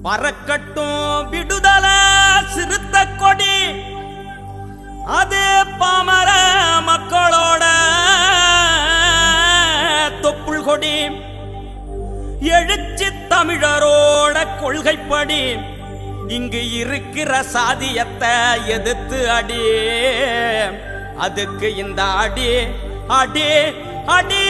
பறக்கட்டும் விடுதல சிறுத்த கொடி, அது பாமர மக்களோட தொப்புள் கொடி. எழுச்சி தமிழரோட கொள்கைப்படி இங்கு இருக்கிற சாதியத்தை எதிர்த்து அடி. அதுக்கு இந்த அடி அடி அடி.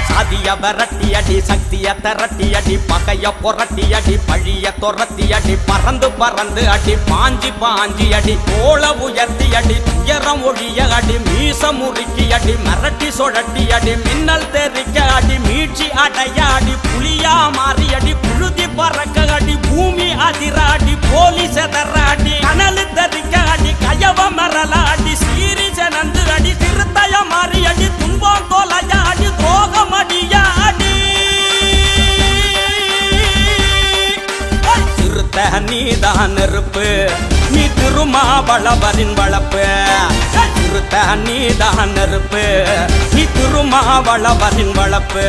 சாதிய விரட்டி அடி, சக்திய திரட்டி அடி, பகைய புரட்டி அடி, பழிய துரத்தி அடி, பறந்து பறந்து அடி, பாஞ்சி பாஞ்சி அடி, கோல உயர்த்தி அடி, துயரம் ஒழிய அடி, மீச முறுக்கி அடி, மிரட்டி சுழட்டி அடி, மின்னல் தெரிக்க அடி, மீட்சி அடைய அடி, புலியா மாறி அடி, புழுதி பறக்க அடி, பூமி அதிர அடி, போலி செதற அடி, கனலு தெரிக்க அடி, கயவ மரல அடி, சீரி ஜனந்து அடி, சிறுத்தைய மாறி அடி, துன்பம் தோலைய அடி, துரோகம் அடியா அடி. சிறுத்த நீதான் நெருப்பு, நீ திருமாவளவரின் வளப்பு. சிறுத்த நீதான் நெருப்பு, நீ திருமாவளவரின் வளப்பு.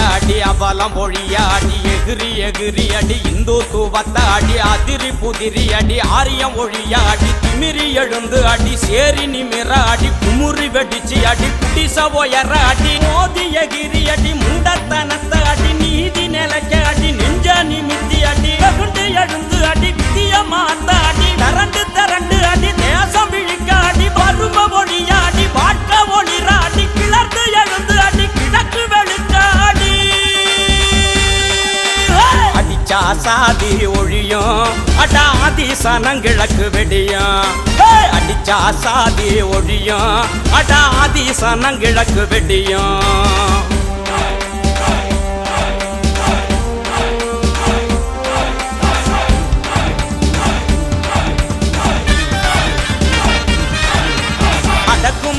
அடி அவலம் ஒழியாடி, எகிரி எகிரி அடி, இந்துத்துவத்தை அடி, அதிரி புதிரி அடி, ஆரியம் ஒழியாடி, திமிரி எழுந்து அடி, சேரி நிமிர அடி, குமுறி வெடிச்சு அடி, குடிச உயர அடி, மோதி எகிரி அடி, முண்டத்தனத்தை அடி, நீதி நிலைக்க அடி, நெஞ்ச நிமித்தி அடி, வெகுண்டு எழுந்து அடி, விதிய மாத்த அடி, திரண்டு திரண்டு அடி, தேசம் விழிக்க அடி, பருவ ஒழியாடி, வாழ்க்க ஒளிராடி, கிளர்ந்து எழுந்து அடி, கிழக்கு வெளுக்க அடி. அடிச்சா சாதி ஒழியும், அடாதி சனங்கிழக்கு வெடியும். அடிச்சா சாதி ஒழியும், அடாதி சனங்கிழக்கு வெடியும்.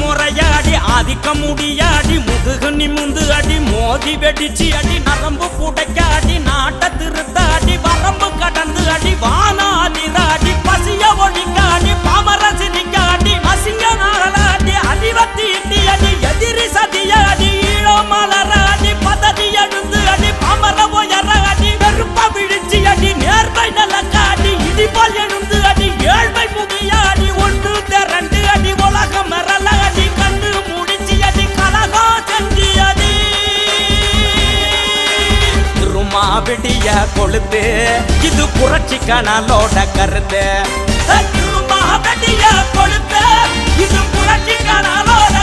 முறையாடி ஆதிக்க முடியாடி, முதுகு நிமிந்து அடி, மோதி வெடிச்சு அடி, நரம்பு புடைக்காடி, நாட்ட திருத்தாடி, வரம்பு கடந்து அடி, வானாதிராடி, பசிய ஒழிக்காடி, பாமரசினிக்காடி, அசிங்க நாளாடி, அடிவத்தி இட்டி அடி, எதிரி சதியாடி, ஈழோ மலராடி, பதறி எழுந்து அடி, பாமர உயராடி, வெறுப்ப விழிச்சு அடி, நேர்மை நலக்காடி, இடிபால் எழுந்து அடி, ஏழ்மை முகியாடி, ஒன்று திரண்டு அடி, உலகம் மரல அடி, கண்ணு முடிச்சு அடி, கலகம் செஞ்சு அடி. திருமாவிடிய கொழுத்து, இது புரட்சி கனலோட கருத்து. திருமாவிடிய கொழுத்து, இது புரட்சி கனலோட